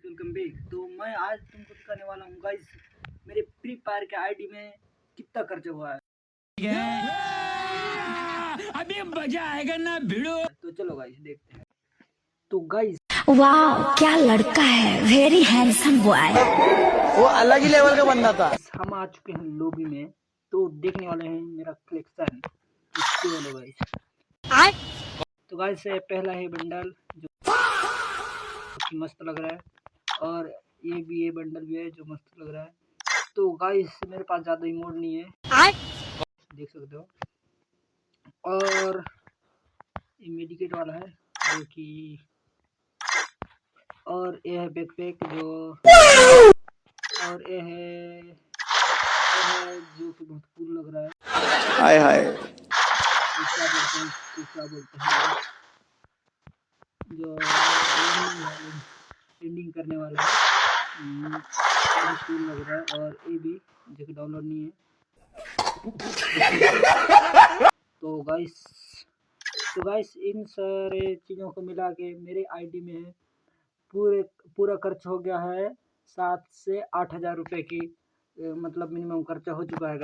Welcome back. तो मैं आज तुमको दिखाने वाला हूँ गाइस मेरे फ्री फायर के आईडी में कितना खर्चा हुआ है। अभी मजा आएगा ना भिड़ो। तो चलो गाइस देखते हैं। तो गाइस वाह क्या लड़का है, वेरी हैंडसम बॉय। वो अलग ही लेवल का बंदा था। हम आ चुके हैं लॉबी में, तो देखने वाले हैं मेरा कलेक्शन। चलो गाइस, तो गाइस पहला है बंडल जो कि मस्त लग रहा है, और ये बंडल भी है जो मस्त लग रहा है। तो गाइस मेरे पास ज़्यादा इमोट नहीं है, देख सकते हो। और ये मेडिकेट वाला है जो कि, और ये है बैकपैक जो, और ये है जो कि बहुत कूल लग रहा है। हाय हाय क्या बोलते हैं जो ट्रेंडिंग करने वाला है, बहुत कूल लग रहा है। और ये भी जो कि डाउनलोड नहीं है। तो गाइस इन सारे चीज़ों को मिला के मेरे आईडी में पूरा खर्च हो गया है 7 से 8 हज़ार रुपये की, मतलब मिनिमम खर्चा हो चुका है।